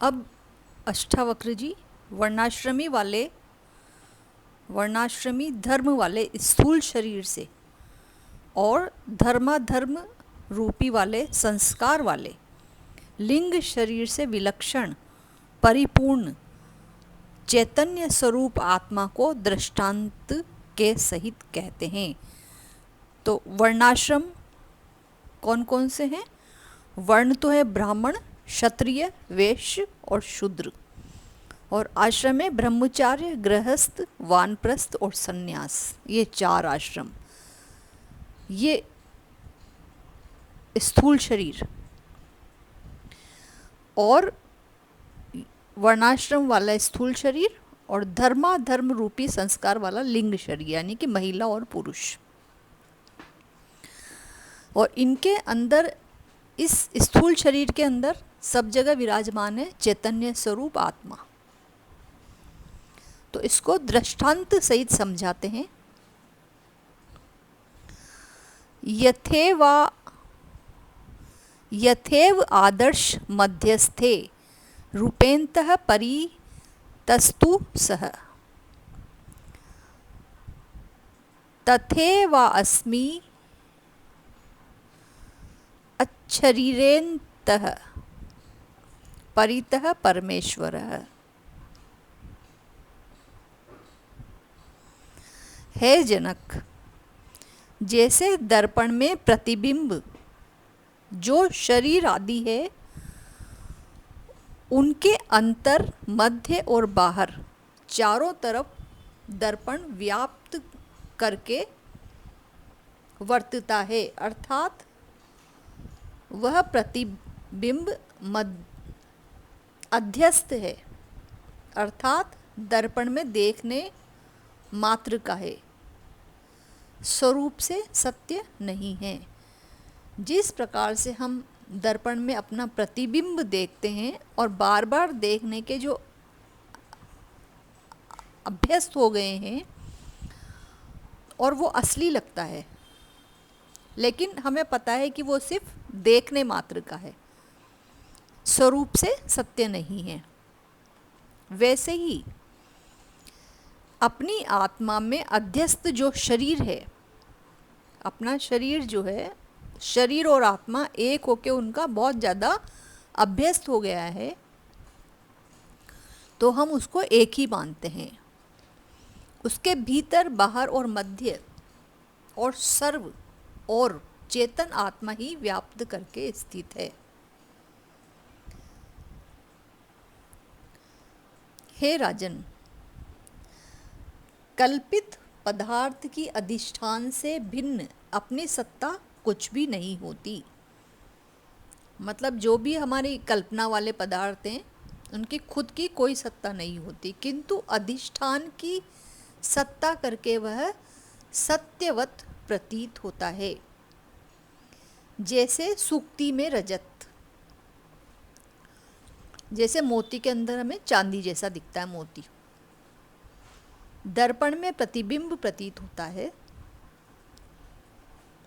अब अष्टावक्र जी वर्णाश्रमी धर्म वाले स्थूल शरीर से और धर्माधर्म रूपी वाले संस्कार वाले लिंग शरीर से विलक्षण परिपूर्ण चैतन्य स्वरूप आत्मा को दृष्टांत के सहित कहते हैं। तो वर्णाश्रम कौन कौन से हैं? वर्ण तो है ब्राह्मण, क्षत्रिय, वैश्य और शूद्र। और आश्रम में ब्रह्मचार्य, गृहस्थ, वानप्रस्थ और सन्यास, ये 4 आश्रम। ये स्थूल शरीर और वर्णाश्रम वाला स्थूल शरीर और धर्माधर्म रूपी संस्कार वाला लिंग शरीर, यानी कि महिला और पुरुष। और इनके अंदर, इस स्थूल शरीर के अंदर सब जगह विराजमान है चैतन्य स्वरूप आत्मा। तो इसको दृष्टांत सहित समझाते हैं। यथेव आदर्श मध्यस्थे रूपेन्तः परितस्तु सः तथैवास्मि अच्छरीरेन्तः परितः परमेश्वरः। हे जनक, जैसे दर्पण में प्रतिबिंब जो शरीर आदि है, उनके अंतर, मध्य और बाहर चारों तरफ दर्पण व्याप्त करके वर्तता है, अर्थात वह प्रतिबिंब अध्यस्त है, अर्थात दर्पण में देखने मात्र का है, स्वरूप से सत्य नहीं है। जिस प्रकार से हम दर्पण में अपना प्रतिबिंब देखते हैं और बार बार देखने के जो अभ्यस्त हो गए हैं और वो असली लगता है, लेकिन हमें पता है कि वो सिर्फ देखने मात्र का है, स्वरूप से सत्य नहीं है। वैसे ही अपनी आत्मा में अध्यस्त जो शरीर है, अपना शरीर जो है, शरीर और आत्मा एक होके उनका बहुत ज़्यादा अभ्यस्त हो गया है, तो हम उसको एक ही मानते हैं। उसके भीतर, बाहर और मध्य और सर्व और चेतन आत्मा ही व्याप्त करके स्थित है। हे राजन, कल्पित पदार्थ की अधिष्ठान से भिन्न अपनी सत्ता कुछ भी नहीं होती। मतलब जो भी हमारी कल्पना वाले पदार्थ हैं, उनकी खुद की कोई सत्ता नहीं होती, किंतु अधिष्ठान की सत्ता करके वह सत्यवत प्रतीत होता है। जैसे सुक्ति में रजत, जैसे मोती के अंदर हमें चांदी जैसा दिखता है मोती, दर्पण में प्रतिबिंब प्रतीत होता है,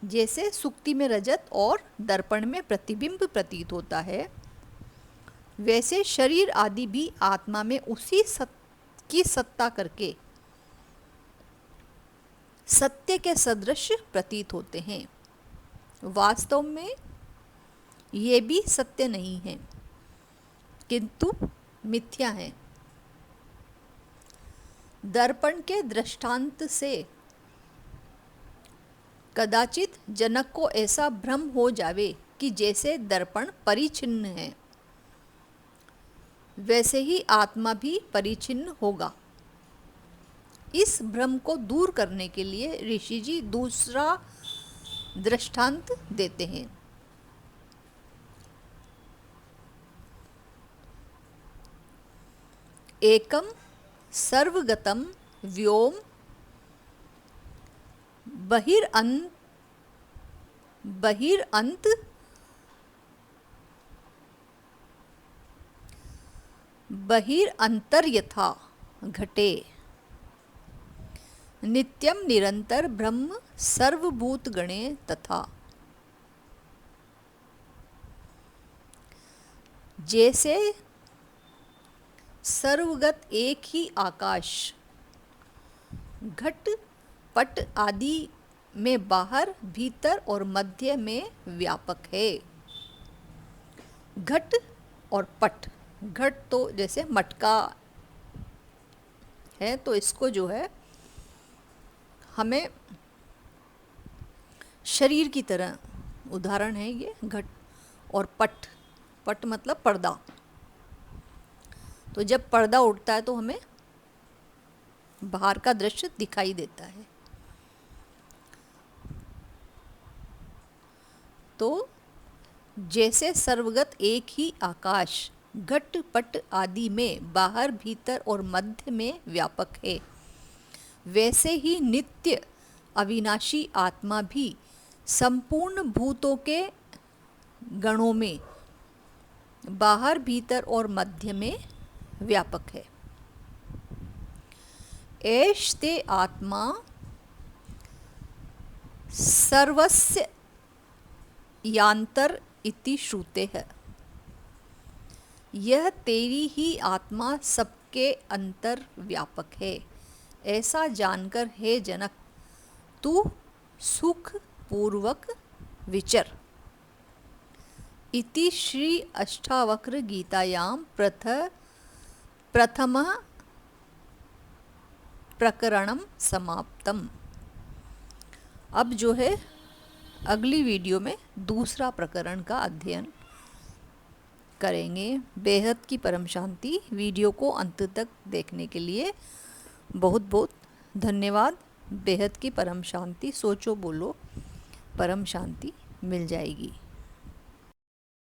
जैसे सुक्ति में रजत और दर्पण में प्रतिबिंब प्रतीत होता है, वैसे शरीर आदि भी आत्मा में उसी की सत्ता करके सत्य के सदृश प्रतीत होते हैं। वास्तव में ये भी सत्य नहीं है, किंतु मिथ्या है। दर्पण के दृष्टांत से कदाचित जनक को ऐसा भ्रम हो जावे कि जैसे दर्पण परिचिन्न है, वैसे ही आत्मा भी परिचिन्न होगा। इस भ्रम को दूर करने के लिए ऋषि जी दूसरा दृष्टांत देते हैं। एकम सर्वगतम व्योम बहिरअंत बहिरअंतर्यथा घटे नित्यम निरंतर ब्रह्म सर्वभूत गणे तथा। जैसे सर्वगत एक ही आकाश घट पट आदि में बाहर भीतर और मध्य में व्यापक है। घट और पट, घट तो जैसे मटका है, तो इसको जो है हमें शरीर की तरह उदाहरण है ये घट। और पट, पट मतलब पर्दा, तो जब पर्दा उठता है तो हमें बाहर का दृश्य दिखाई देता है। तो जैसे सर्वगत एक ही आकाश घट पट आदि में बाहर भीतर और मध्य में व्यापक है, वैसे ही नित्य अविनाशी आत्मा भी संपूर्ण भूतों के गणों में बाहर भीतर और मध्य में व्यापक है। एष ते आत्मा सर्वस्य यांतर इति श्रुते है। यह तेरी ही आत्मा सबके अंतर व्यापक है, ऐसा जानकर हे जनक तू सुख पूर्वक विचर। इति श्री अष्टावक्र गीतायां प्रथमः प्रकरणम समाप्तम। अब जो है अगली वीडियो में दूसरा प्रकरण का अध्ययन करेंगे। बेहद की परम शांति। वीडियो को अंत तक देखने के लिए बहुत बहुत धन्यवाद। बेहद की परम शांति। सोचो बोलो परम शांति मिल जाएगी।